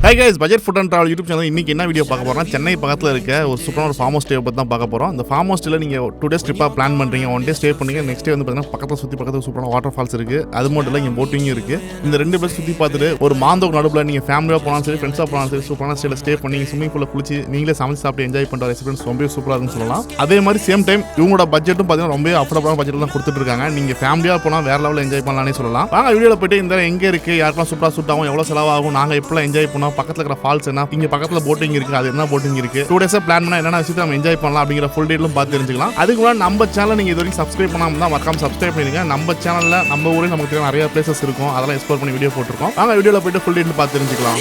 Hi guys, budget food and travel YouTube channel இன்னைக்கு என்ன video பார்க்க போறோம்னா சென்னை பக்கத்துல இருக்க ஒரு சூப்பரான ஒரு ஃபார்ம் ஹவுஸ் ஸ்டே பத்தி தான் பார்க்க போறோம். அந்த ஃபார்ம் ஹவுஸ்ல நீங்க 2 days ட்ரிப்பா பிளான் பண்றீங்க, 1 day ஸ்டே பண்ணீங்க, நெக்ஸ்ட் டே வந்து பாத்தீங்கன்னா பக்கத்துல சூப்பரான வாட்டர் ஃபால்ஸ் இருக்கு. அது மட்டும் இல்ல இங்க போட்டிங் இருக்கு. இந்த ரெண்டு பேர் சுத்தி பார்த்துட்டு ஒரு மாந்தோக்கு நடுவுல நீங்க ஃபேமிலியா போனாலும் சரி, ஃப்ரெண்ட்ஸா போனாலும் சரி, சூப்பரான ஸ்டேல ஸ்டே பண்ணி ஸ்விமிங் பூல்ல குளிச்சு நீங்களே சமைச்சு சாப்பிட்டு என்ஜாய் பண்ற எக்ஸ்பீரியன்ஸ் ரொம்ப சூப்பரா இருக்குன்னு சொல்லலாம். அதே மாதிரி சேம் டைம் இவங்களோட பட்ஜெட்டும் பாத்தீங்கன்னா ரொம்ப அஃபோர்டபுளான பட்ஜெட்ல தான் கொடுத்துட்டு இருக்காங்க. நீங்க ஃபேமிலியா போனா வேற லெவல்ல என்ஜாய் பண்ணலாம்னு சொல்லலாம். வாங்க வீடியோல போயிட்டு இந்த எங்க இருக்கு, யாருக்கெல்லாம் சூப்பரா சூட் ஆகும், எவ்வளவு செலவாகும், நாங்க எப்பலாம் என்ஜாய் பண்ணோம், பக்கத்துல இருக்கிற ஃபால்ஸ் என்ன, இங்க பக்கத்துல போட்டிங் இருக்கு, அது என்ன போட்டிங் இருக்கு, 2 days பிளான் பண்ணா என்னென்ன விஷயத்தை நம்ம என்ஜாய் பண்ணலாம் அப்படிங்கிற ஃபுல் டீடைலும் பார்த்து தெரிஞ்சுக்கலாம். அதுக்கு முன்னாடி நம்ம சேனல் நீங்க இது வரைக்கும் சப்ஸ்கிரைப் பண்ணாம தான் மறக்காம சப்ஸ்கிரைப் பண்ணிடுங்க. நம்ம சேனல்ல நம்ம ஊரே நமக்கு தெரியும் நிறைய பிளேசஸ் இருக்கும், அதெல்லாம் எக்ஸ்ப்ளோர் பண்ணி வீடியோ போட்டுருக்கோம். வாங்க வீடியோல போயிட்டு ஃபுல் டீடைல் பார்த்து தெரிஞ்சுக்கலாம்.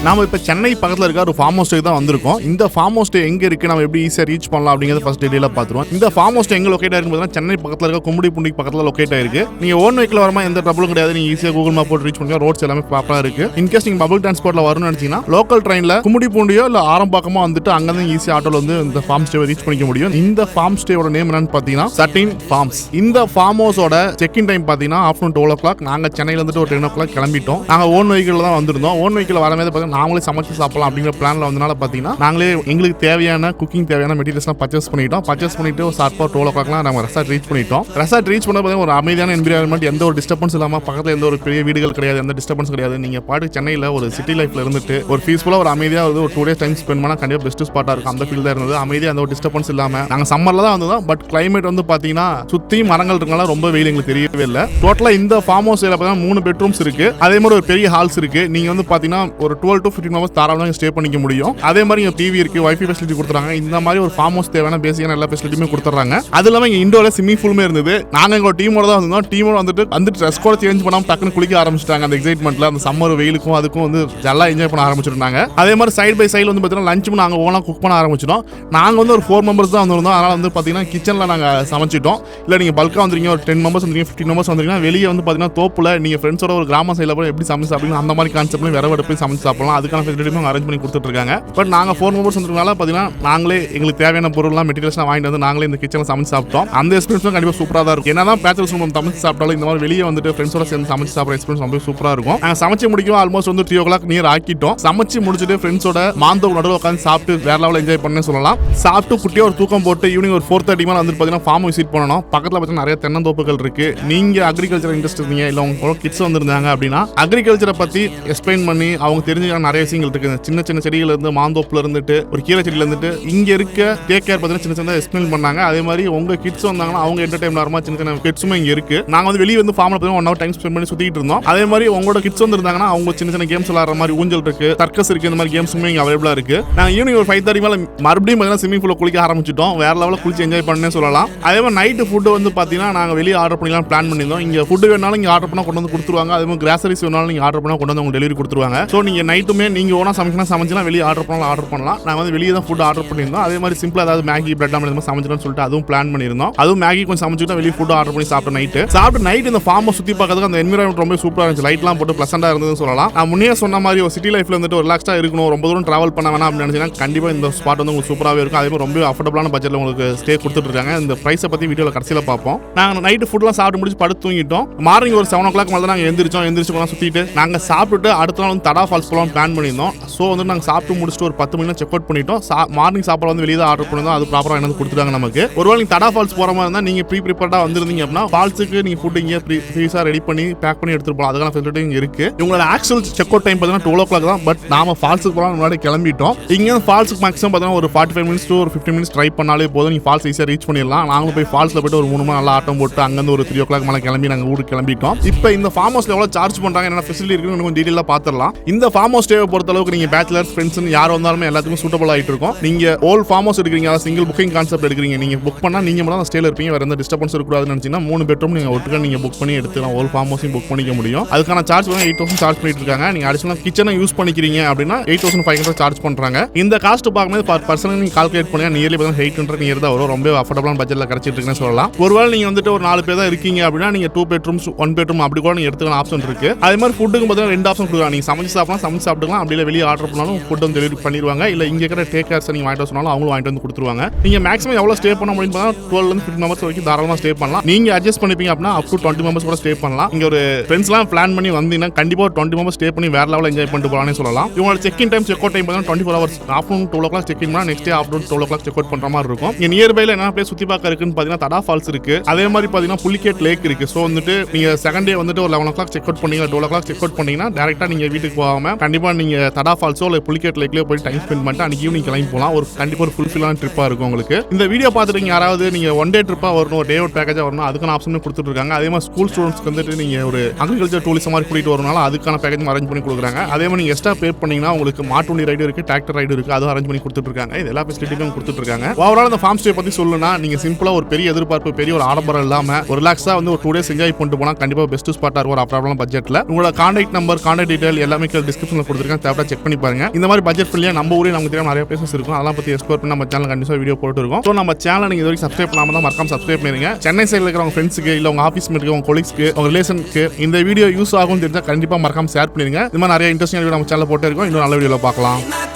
நாம இப்போ சென்னை பக்கத்தில் இருக்க ஒரு ஃபார்ம் ஹவுஸ்க்கு தான் வந்திருக்கோம். இந்த ஃபார்ம் ஹவுஸ் எங்க இருக்கு, நம்ம எப்படி ஈஸியாக ரீச் பண்ணலாம் அப்படிங்கிறது ஃபர்ஸ்ட் டீடைலாக பார்த்துருவோம். இந்த ஃபார்ம் ஹவுஸ் எங்க லொக்கேட் ஆயிருக்கு சென்னை பக்கத்தில் இருக்க கும்மிடிப்பூண்டி பக்கத்தில் லொக்கேட் ஆயிருக்கு. நீங்க ஓன் வெஹிக்கிள் வரமா எந்த ட்ரபிளும் கிடையாது, நீங்க ஈஸியாக கூகுள் மேப் போட்டு ரீச் பண்ணுங்க. ரோட்ஸ் எல்லாமே ப்ராப்பராக இருக்கு. இன்கேஸ் நீங்க பப்ளிக் டிரான்ஸ்போர்ட்ல வரணும்னு நினைச்சீங்கன்னா லோக்கல் ட்ரெயின்ல கும்மிடிப்பூண்டியோ இல்ல ஆரம்பாக்கமோ வந்துட்டு அங்கிருந்து ஈஸியாக ஆட்டோல வந்து இந்த ஃபார்ம் ஸ்டே ரீச் பண்ணிக்க முடியும். இந்த ஃபார்ம் ஸ்டேவோட நேம் என்னன்னு பார்த்தீங்கன்னா சட்டின் ஃபார்ம்ஸ். இந்த ஃபார்ம் ஹவுஸோட செக் இன் டைம் பார்த்தீங்கன்னா ஆஃப்டர்நூன் 12 o'clock. நாங்க சென்னையில வந்துட்டு ஒரு 10 o'clock கிளம்பிட்டோம். நாங்க ஓன் வெஹிக்கிள் தான் வந்திருந்தோம். ஓன் வெஹிக்கிள் வரமே பார்த்தீங்கன்னா நாங்களே சமைச்சு சாப்பிடலாம் அப்படிங்கிற பிளான்ல வந்தனால பாத்தீங்கன்னா நாங்களே எங்களுக்கு தேவையான குக்கிங் தேவையான மெட்டீரியல்ஸ்லாம் பர்ச்சேஸ் பண்ணிட்டு ஒரு ஷார்ப்பா 12 o'clock நம்ம ரெசார்ட் ரீச் பண்ணிட்டோம். ரெசார்ட் ரீச் பண்ண ஒரு அமைதியான என்விரான்மெண்ட், எந்த ஒரு டிஸ்டர்பன்ஸ் இல்லாம, பக்கத்துல எந்த ஒரு பெரிய வீடுகள் கிடையாது, எந்த டிஸ்டர்பன்ஸ் கிடையாது. நீங்க பாட்டு சென்னையில ஒரு சிட்டி லைஃப்ல இருந்துட்டு ஒரு பீஸ்ஃபுல்லா ஒரு அமைதியா ஒரு 2 days டைம் ஸ்பெண்ட் பண்ணா கண்டிப்பா பெஸ்ட் ஸ்பாட்டா இருக்கும். அந்த ஃபீல் தான் இருந்தது. அமைதியா எந்த ஒரு டிஸ்டர்பன்ஸ் இல்லாம. நாங்க சம்மர்ல தான் வந்தோம், பட் கிளைமேட் வந்து பாத்தீங்கன்னா சுத்தி மரங்கள் இருக்கனால ரொம்ப வெயில் எங்களுக்கு தெரியவே இல்லை. டோட்டலா இந்த ஃபார்ம் ஹவுஸ்ல பாத்தீங்கன்னா 3 பெட்ரூம்ஸ் இருக்கு. அதே மாதிரி ஒரு பெரிய ஹால்ஸ் இருக்கு. நீங்க வந்து பாத்தீங்கன்னா ஒரு 12 to 15 hours தாராளமாக ஸ்டே பண்ணிக்க முடியும். அதே மாதிரி இங்க டிவி இருக்கு, வைஃபை ஃபெசிலிட்டி கொடுத்துறாங்க. இந்த மாதிரி ஒரு ஃபார்ம் ஹவுஸ் தேவையான பேசிக்கான எல்லா ஃபெசிலிட்டியுமே கொடுத்துறாங்க. அது இல்லாம இங்க இண்டோர்ல ஸ்விமிங் பூலுமே இருந்தது. நாங்க எங்க டீமோட தான் வந்தோம். டீமோட வந்துட்டு ட்ரெஸ் கூட சேஞ்ச் பண்ணாம டக்குன்னு குளிக்க ஆரம்பிச்சிட்டாங்க. அந்த எக்ஸைட்மெண்ட்ல அந்த சம்மர் வெயிலுக்கும் அதுக்கும் வந்து நல்லா என்ஜாய் பண்ண ஆரம்பிச்சிருந்தாங்க. அதே மாதிரி சைடு பை சைடு வந்து பாத்தீங்கன்னா லஞ்சும் நாங்க ஓனா குக் பண்ண ஆரம்பிச்சிட்டோம். நாங்க வந்து ஒரு 4 members தான் வந்திருந்தோம். அதனால வந்து பாத்தீங்கன்னா கிச்சன்ல நாங்க சமைச்சிட்டோம். இல்ல நீங்க பல்கா வந்துருக்கீங்க, ஒரு 10 members வந்துருக்கீங்க, 15 members வந்துருக்கீங்கன்னா வெளியே வந்து பாத்தீங்கன்னா தோப்புல நீங்க ஃப்ரெண்ட்ஸோட ஒரு கிராம சைடுல போய் எப்படி சமைச்சு சாப்பிடுங்க அந்த மாதிரி கான்செப்ட்ல விரவ போய் சமைச்சு சாப்பிடலாம். அதுக்கான ஃபெசிலிட்டியும் அரேஞ்ச் பண்ணி கொடுத்துட்டு இருக்காங்க. பட் நாங்க 4 members வந்துருக்கனால பாத்தீங்கன்னா நாங்களே எங்களுக்கு தேவையான பொருள்லாம் மெட்டீரியல்ஸ்லாம் வாங்கிட்டு வந்து நாங்களே இந்த கிச்சன்ல சமைச்சு சாப்பிட்டோம். அந்த எக்ஸ்பீரியன்ஸும் கண்டிப்பா சூப்பரா தான் இருக்கும். என்னதான் பேச்சுலர்ஸ் ரூம் சமைச்சு சாப்பிட்டாலும் இந்த மாதிரி வெளியே வந்துட்டு ஃப்ரெண்ட்ஸோட சேர்ந்து சமைச்சு சாப்பிட்ற எக்ஸ்பீரியன்ஸ் ரொம்ப சூப்பரா இருக்கும். நாங்க சமைச்சு முடிக்கும் ஆல்மோஸ்ட் வந்து 3 o'clock நியர் ஆக்கிட்டோம். சமைச்சு முடிச்சுட்டு ஃப்ரெண்ட்ஸோட மாந்தோக்கு நடுவில் உட்காந்து சாப்பிட்டு வேற லெவலில் என்ஜாய் பண்ணு சொல்லலாம். சாப்பிட்டு குட்டியா ஒரு தூக்கம் போட்டு ஈவினிங் ஒரு 4:30 மேலே வந்து பாத்தீங்கன்னா ஃபார்ம் விசிட் பண்ணணும். பக்கத்துல பார்த்தீங்கன்னா நிறைய தென்னந்தோப்புகள் இருக்கு. நீங்க அக்ரிகல்ச்சர் இன்ட்ரெஸ்ட் இருந்தீங்க, இல்ல உங்களோட கிட்ஸ் வந்திருந்தாங்க அப்படின்னா அக்ரிகல்ச்சரை பத்தி எக்ஸ்பிளைன் பண்ணி அவங்க தெரிஞ்சுக்கிற நிறைய விஷயங்கள் இருக்கு. சின்ன சின்ன செடிகள் இருந்து மாந்தோப்புல இருந்துட்டு ஒரு கீரை செடியில இருந்துட்டு இங்க இருக்க டேக் கேர் பத்தி சின்ன சின்ன எக்ஸ்பிளைன் பண்ணாங்க. அதே மாதிரி உங்க கிட்ஸ் வந்தாங்கன்னா அவங்க என்டர்டைன்மெண்ட் ஆகுமா, சின்ன சின்ன கிட்ஸுமே இங்க இருக்கு. நாங்க வந்து வெளியே வந்து ஃபார்ம்ல போய் 1 hour டைம் ஸ்பெண்ட் பண்ணி சுத்திட்டு இருந்தோம். அதே மாதிரி உங்களோட கிட்ஸ் வந்திருந்தாங்கன்னா அவங்க சின்ன சின்ன கேம்ஸ் விளையாடுற மாதிரி ஊஞ்சல் இருக்கு, சர்க்கஸ் இருக்கு, இந்த மாதிரி கேம்ஸுமே இங்க அவைலபிளா இருக்கு. நாங்க ஈவினிங் ஒரு 5:30 மேல மறுபடியும் ஸ்விமிங் பூல்ல குளிக்க ஆரம்பிச்சிட்டோம். வேற லெவலில் குளிச்சு என்ஜாய் பண்ணே சொல்லலாம். அதே மாதிரி நைட்டு ஃபுட்டு வந்து பாத்தீங்கன்னா நாங்க வெளியே ஆர்டர் பண்ணிக்கலாம் பிளான் பண்ணியிருந்தோம். இங்க ஃபுட்டு வேணாலும் இங்க ஆர்டர் பண்ணா கொண்டு வந்து கொடுத்துருவாங்க. அதே மாதிரி கிராசரிஸ் வேணாலும் நீங்க ஆர்டர் பண்ணா கொண்டு வந்து உங்களுக்கு டெலிவரி கொடுத்துருவாங்க. ஸோ நீங்க நைட்டுமே நீங்க ஓனா சமைக்கலாம், வெளியே ஆர்டர் பண்ணலாம். நாங்க வந்து வெளியே தான் ஃபுட் ஆர்டர் பண்ணியிருந்தோம். அதே மாதிரி சிம்பிளா ஏதாவது மேகி பிரெட் ஆம்லெட் சமைச்சிடணும்னு சொல்லிட்டு அதுவும் பிளான் பண்ணியிருந்தோம். அதுவும் மேகி கொஞ்சம் சமைச்சிட்டு வெளியே ஃபுட் ஆர்டர் பண்ணி சாப்பிட்டு நைட் இந்த ஃபார்மை சுத்தி பார்க்கறதுக்கு அந்த என்விரான்மெண்ட் ரொம்ப சூப்பரா இருந்துச்சு. லைட்லாம் போட்டு பிளசண்டா இருந்ததுன்னு சொல்லலாம். நான் முன்னே சொன்ன மாதிரி ஒரு சிட்டி லைஃப்ல வந்துட்டு ரிலாக்ஸா இருக்கணும், ரொம்ப தூரம் டிராவல் பண்ண வேணாம் அப்படின்னு நினைச்சீங்கன்னா கண்டிப்பா இந்த ஸ்பாட் வந்து உங்களுக்கு சூப்பராகவே இருக்கும். அதே மாதிரி ரொம்ப அஃபோர்டபுளான பட்ஜெட்ல உங்களுக்கு ஸ்டே கொடுத்துட்டு இருக்காங்க. இந்த பிரைஸை பத்தி வீடியோல கடைசியில பார்ப்போம். நாங்க நைட்டு ஃபுட்லாம் சாப்பிட்டு முடிச்சு படுத்து தூங்கிட்டோம். மார்னிங் ஒரு 7 o'clock மேல நாங்க எந்திரிச்சு போலாம் சுத்திட்டு நாங்க சாப்பிட்டுட்டு அடுத்த நாள் வந்து தடா ஃபால்ஸ் போலாம் பிளான் பண்ணியிருந்தோம். ஸோ வந்து நாங்க சாப்பிட்டு முடிச்சுட்டு ஒரு 10 மணிக்கு செக் அவுட் பண்ணிட்டோம். மார்னிங் சாப்பாடு வந்து வெளியே தான் ஆர்டர் பண்ணிருந்தோம். அது ப்ராப்பரா என்ன கொடுத்துட்டாங்க நமக்கு. ஒருவேளை நீங்க தடா ஃபால்ஸ் போற மாதிரி இருந்தா நீங்க ப்ரிப்பேர்டா வந்திருந்தீங்க அப்படின்னா ஃபால்ஸுக்கு நீங்க ஃபுட் இங்கே ஃப்ரீஸா ரெடி பண்ணி பேக் பண்ணி எடுத்துட்டு போகலாம். அதுக்கான ஃபெசிலிட்டி இங்க இருக்கு. உங்களோட ஆக்சுவல் செக் அவுட் டைம் பார்த்தீங்கன்னா 12 o'clock தான். பட் நாம ஃபால்ஸுக்கு போலாம் முன்னாடி கிளம்பிட்டோம். இங்க ஃபால்ஸுக்கு மேக்ஸிமம் பார்த்தீங்கன்னா ஒரு 45 minutes to ஒரு 15 minutes ட்ரை பண்ணாலே போதும். நீங்க ஃபால்ஸ் ஈஸியா ரீச் பண்ணிடலாம். நாங்களும் போய் ஃபால்ஸ்ல போயிட்டு ஒரு 3 மணி நல்லா ஆட்டம் போட்டு அங்கிருந்து ஒரு 3 o'clock மேல கிளம்பி நாங்க ஊருக்கு கிளம்பிட்டோம். இப்போ இந்த ஃபார்ம் ஹவுஸ்ல எவ்வளவு சார்ஜ் பண்றாங்க, என்ன ஃபெசிலிட்டி இருக்குன்னு கொஞ்சம் டீடைலா பாத்துறலாம். இந்த ஃபார்ம் ஹவுஸ் ஸ்டேவை பொறுத்த அளவுக்கு நீங்க பேச்சுலர்ஸ் ஃப்ரெண்ட்ஸ் யார் வந்தாலுமே எல்லாத்துக்கும் சூட்டபிள் ஆயிட்டு இருக்கும். நீங்க ஓல் ஃபார்ம் ஹவுஸ் எடுக்கிறீங்க, சிங்கிள் புக்கிங் கான்செப்ட் எடுக்கிறீங்க, நீங்க புக் பண்ணா நீங்க மட்டும் அந்த ஸ்டேல இருப்பீங்க, வேற எந்த டிஸ்டர்பன்ஸ் இருக்கக்கூடாதுன்னு நினைச்சீங்கன்னா 3 பெட்ரூம் நீங்க ஒட்டுக்கா நீங்க புக் பண்ணி எடுத்துக்கலாம். ஓல் ஃபார்ம் ஹவுஸையும் புக் பண்ணிக்க முடியும். அதுக்கான சார்ஜ் 8,000 சார்ஜ் பண்ணிட்டு இருக்காங்க. நீங்க அடிஷனல் கிச்சனை யூஸ் பண்ணிக்கிறீங்க அப்படின்னா 8,500 சார்ஜ் பண்றாங்க. இந்த காஸ்ட் பார்க்கும்போது பர் பர்சன் நீங்க கால்குலேட் பண்ணா நியர்லி 800 நியர் தான் வரும். ரொம்ப அஃபோர்டபிளான பட்ஜெட்ல கிடைச்சிட்டு இருக்குன்னு சொல்லலாம். ஒருவேளை நீங்க வந்துட்டு ஒரு 4 பேர் தான் இருக்கீங்க அப்படின்னா நீங்க 2 பெட்ரூம்ஸ் 1 பெட்ரூம் அப்படி கூட நீங்க எடுத்துக்கலாம் ஆப்ஷன் இருக்கு. அதே மாதிரி ஃபுட்டுக்கு பார்த்தீங்கன்னா 2 ஆப்ஷன் கொடுக்குறாங்க. நீங்க சமைச்சு சாப்பிட்டுக்கலாம், அப்படி இல்லை வெளியே ஆர்டர் பண்ணாலும் ஃபுட் வந்து டெலிவரி பண்ணிடுவாங்க. இல்லை இங்கே இருக்கிற டேக் கேர்ஸ் நீங்கள் வாங்கிட்டு சொன்னாலும் அவங்களும் வாங்கிட்டு வந்து கொடுத்துருவாங்க. நீங்கள் மேக்ஸிமம் எவ்வளோ ஸ்டே பண்ண முடியும் பார்த்தா 12-15 மெம்பர்ஸ் வரைக்கும் தாராளமாக ஸ்டே பண்ணலாம். நீங்கள் அட்ஜஸ்ட் பண்ணிப்பீங்க அப்படின்னா அப் டு 20 மெம்பர்ஸ் கூட ஸ்டே பண்ணலாம். இங்கே ஒரு ஃப்ரெண்ட்ஸ்லாம் பிளான் பண்ணி வந்தீங்கன்னா கண்டிப்பாக 20 மெம்பர்ஸ் ஸ்டே பண்ணி வேற லெவலில் என்ஜாய் பண்ணிட்டு போகலான்னு சொல்லலாம். இவங்களோட check in time check out time பார்த்தீங்கன்னா 24 hours. Afternoon 12 o'clock check in பண்ணால் next day afternoon 12 o'clock check out பண்ணுற மாதிரி இருக்கும். இங்கே நியர்பைல என்ன பிளேஸ் சுற்றி பார்க்க இருக்குன்னு பார்த்தீங்கன்னா தடா ஃபால்ஸ் இருக்கு. அதே மாதிரி பார்த்தீங்கன்னா புலிகேட் லேக் இருக்கு. ஸோ வந்துட்டு நீங்கள் செகண்ட் டே வந்துட்டு ஒரு 11 o'clock செக் அவுட் பண்ணீங்க, 12 o'clock செக் அவுட் பண்ணீங்கன்னா டேரக்டாக நீங்கள் வீட்டுக்கு போகாம கண்டிப்பாக நீங்கள் தடா ஃபால்ஸோ இல்லை புலிகேட் லேக்லயோ போய் டைம் ஸ்பெண்ட் பண்ணிட்டு அன்னைக்கு ஈவினிங் கிளம்பி போகலாம். ஒரு கண்டிப்பாக ஒரு ஃபுல்ஃபில்லான ட்ரிப்பாக இருக்கும் உங்களுக்கு. இந்த வீடியோ பார்த்துட்டு யாராவது நீங்கள் 1 day ட்ரிப்பாக வரணும், டே அவுட் பேக்கேஜாக வரணும், அதுக்கான ஆப்ஷன் கொடுத்துட்டு இருக்காங்க. அதே மாதிரி ஸ்கூல் ஸ்டூடெண்ட்ஸ்க்கு வந்துட்டு நீங்கள் ஒரு அக்ரிகல்ச்சர் டூரிசம் மாதிரி கூட்டிட்டு வரனால அதுக்கான பேக்கேஜ் அரேஞ்ச் பண்ணி கொடுக்குறாங்க. அதே மாதிரி நீங்கள் எக்ஸ்ட்ரா பே பண்ணீங்கன்னா உங்களுக்கு மாட்டுவண்டி ரைடு இருக்கு, டிராக்டர் ரைடு இருக்கு, அதுவும் அரேஞ்ச் பண்ணி கொடுத்துட்டு இருக்காங்க. இது எல்லா ஃபெசிலிட்டியும் கொடுத்துட்டு இருக்காங்க. ஓவரால் இந்த ஃபார்ம் ஸ்டே பற்றி சொல்லணும்னா நீங்கள் சிம்பிளா ஒரு பெரிய எதிர்பார்ப்பு, பெரிய ஒரு ஆடம்பரம் இல்லாமல் ஒரு ரிலாக்ஸாக வந்து ஒரு 2 days என்ஜாய் பண்ணிட்டு போனால் கண்டிப்பாக பெஸ்ட் ஸ்பாட்டாக இருக்கும். ஒரு அப்ராப்ளம் பட்ஜெட்டில் உங்களோட கான்டாக்ட் நம்பர், கான்டாக்ட் டீடைல் எல்லாமே டிஸ்கிரிப்ஷனில் கொடுத்துருக்கேன். தேவையா செக் பண்ணி பாருங்க. இந்த மாதிரி பட்ஜெட் ஃப்ரெண்ட்லியா நம்ம ஊரே நமக்கு தெரியாம நிறைய பிளேசஸ் இருக்கும். அதெல்லாம் பத்தி எக்ஸ்ப்ளோர் பண்ணி நம்ம சேனல் கண்டிப்பா வீடியோ போட்டு இருக்கோம். ஸோ நம்ம சேனல் நீங்க இது வரைக்கும் சப்ஸ்கிரைப் பண்ணாம தான் மறக்காம சப்ஸ்கிரைப் பண்ணிருங்க. சென்னை சைடில் இருக்கிற உங்க ஃப்ரெண்ட்ஸுக்கு இல்லை உங்க ஆஃபீஸ் மேட்க்கு, உங்க கொலீக்ஸ்க்கு, உங்க ரிலேஷனுக்கு இந்த வீடியோ யூஸ் ஆகும் தெரிஞ்சா கண்டிப்பா மறக்காம ஷேர் பண்ணிருங்க. இந்த மாதிரி நிறைய இன்ட்ரெஸ்டிங் வீடியோ நம்ம சேனல் போட்டு இருக்கோம். இன்னும் நல்ல வீடியோல பார்க்கலாம்.